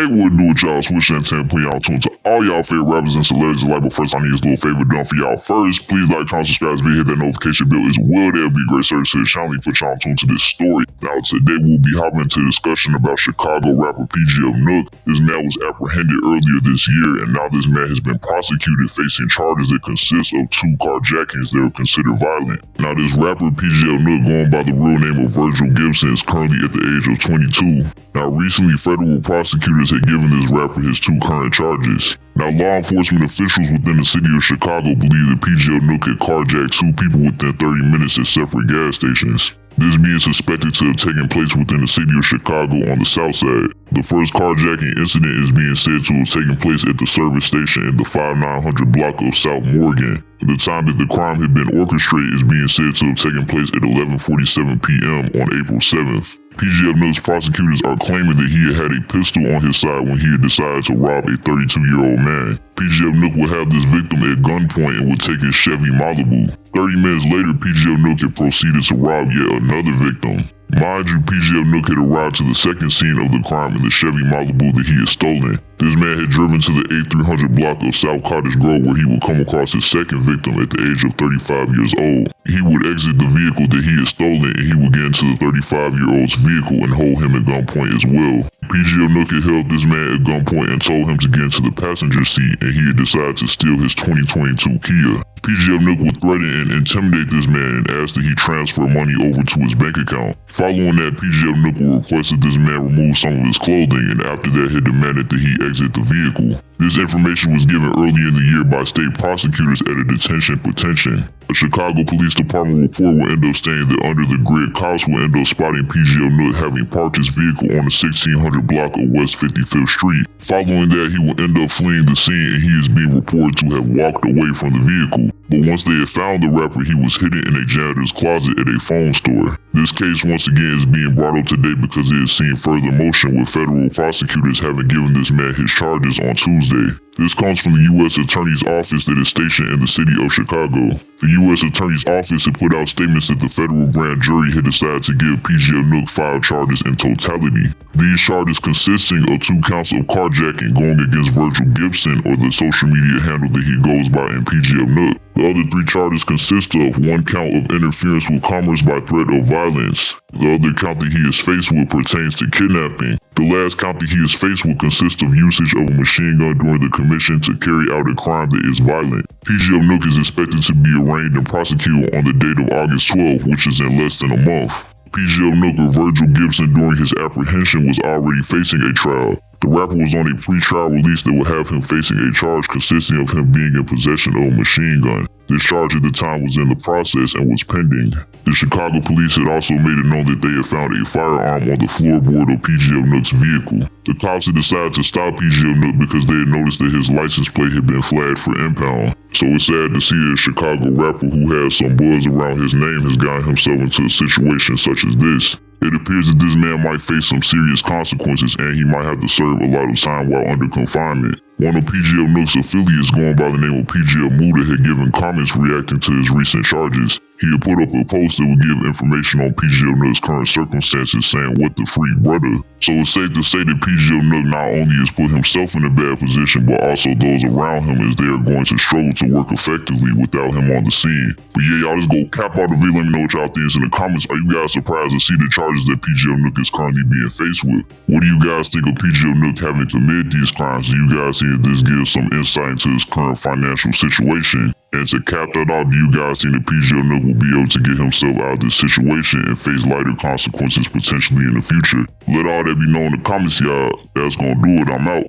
Hey, what do it, y'all? Swish Entertainment, put y'all tune to all y'all favorite rappers and celebrities alike. But first, I need this little favor done for y'all. First, please like, comment, subscribe, hit that notification bell as well. That'll be a great service to the channel. Put y'all tuned to this story. Now, today we'll be hopping into a discussion about Chicago rapper PGF Nuk. This man was apprehended earlier this year, and now this man has been prosecuted, facing charges that consist of 2 carjackings that are considered violent. Now, this rapper PGF Nuk, going by the real name of Virgil Gibson, is currently at the age of 22. Now, recently, federal prosecutors had given this rapper his 2 current charges. Now, law enforcement officials within the city of Chicago believe that PGF Nuk had carjacked 2 people within 30 minutes at separate gas stations. This being suspected to have taken place within the city of Chicago on the south side. The first carjacking incident is being said to have taken place at the service station in the 5900 block of South Morgan. The time that the crime had been orchestrated is being said to have taken place at 11:47 p.m. on April 7th. PGF Nuk's prosecutors are claiming that he had a pistol on his side when he had decided to rob a 32-year-old man. PGF Nuk would have this victim at gunpoint and would take his Chevy Malibu. 30 minutes later, PGF Nuk had proceeded to rob yet another victim. Mind you, PGF Nuk had arrived to the second scene of the crime in the Chevy Malibu that he had stolen. This man had driven to the 8300 block of South Cottage Grove, where he would come across his second victim at the age of 35 years old. He would exit the vehicle that he had stolen, and he would get into the 35-year-old's vehicle and hold him at gunpoint as well. PGF Nuk had held this man at gunpoint and told him to get into the passenger seat, and he had decided to steal his 2022 Kia. PGF Nuk would threaten and intimidate this man and ask that he transfer money over to his bank account. Following that, PGF Nuk would request that this man remove some of his clothing, and after that had demanded that he exit the vehicle. This information was given early in the year by state prosecutors at a detention petition. A Chicago Police Department report will end up stating that under the grid, cops will end up spotting PGF Nuk having parked his vehicle on the 1600 block of West 55th Street. Following that, he will end up fleeing the scene, and he is being reported to have walked away from the vehicle. But once they had found the rapper, he was hidden in a janitor's closet at a phone store. This case once again is being brought up today because it has seen further motion, with federal prosecutors having given this man his charges on Tuesday. This comes from the U.S. Attorney's Office that is stationed in the city of Chicago. The U.S. Attorney's Office had put out statements that the federal grand jury had decided to give PGF Nuk 5 charges in totality. These charges consisting of 2 counts of carjacking going against Virgil Gibson, or the social media handle that he goes by in PGF Nuk. The other 3 charges consist of 1 count of interference with commerce by threat of violence. The other count that he is faced with pertains to kidnapping. The last count that he is faced with consists of usage of a machine gun during the commission to carry out a crime that is violent. PGF Nuk is expected to be arraigned and prosecuted on the date of August 12th, which is in less than a month. PGF Nuk, or Virgil Gibson, during his apprehension was already facing a trial. The rapper was on a pre-trial release that would have him facing a charge consisting of him being in possession of a machine gun. This charge at the time was in the process and was pending. The Chicago police had also made it known that they had found a firearm on the floorboard of PGF Nuk's vehicle. The cops had decided to stop PGF Nuk because they had noticed that his license plate had been flagged for impound. So it's sad to see that a Chicago rapper who has some buzz around his name has gotten himself into a situation such as this. It appears that this man might face some serious consequences, and he might have to serve a lot of time while under confinement. One of PGF Nuk's affiliates, going by the name of PGF Muda, had given comments reacting to his recent charges. He had put up a post that would give information on PGF Nuk's current circumstances, saying, "What the freak, brother?" So it's safe to say that PGF Nuk not only has put himself in a bad position, but also those around him, as they are going to struggle to work effectively without him on the scene. But yeah, y'all just go cap out the video. Let me know what y'all think in the comments. Are you guys surprised to see the charges that PGF Nuk is currently being faced with? What do you guys think of PGF Nuk having committed these crimes? Do you guys think that this gives some insight into his current financial situation? And to cap that off, do you guys think that PGF Nuk will be able to get himself out of this situation and face lighter consequences potentially in the future? Let all that be known in the comments, y'all. That's gonna do it. I'm out.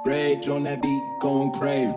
Rage on that beat, going crazy.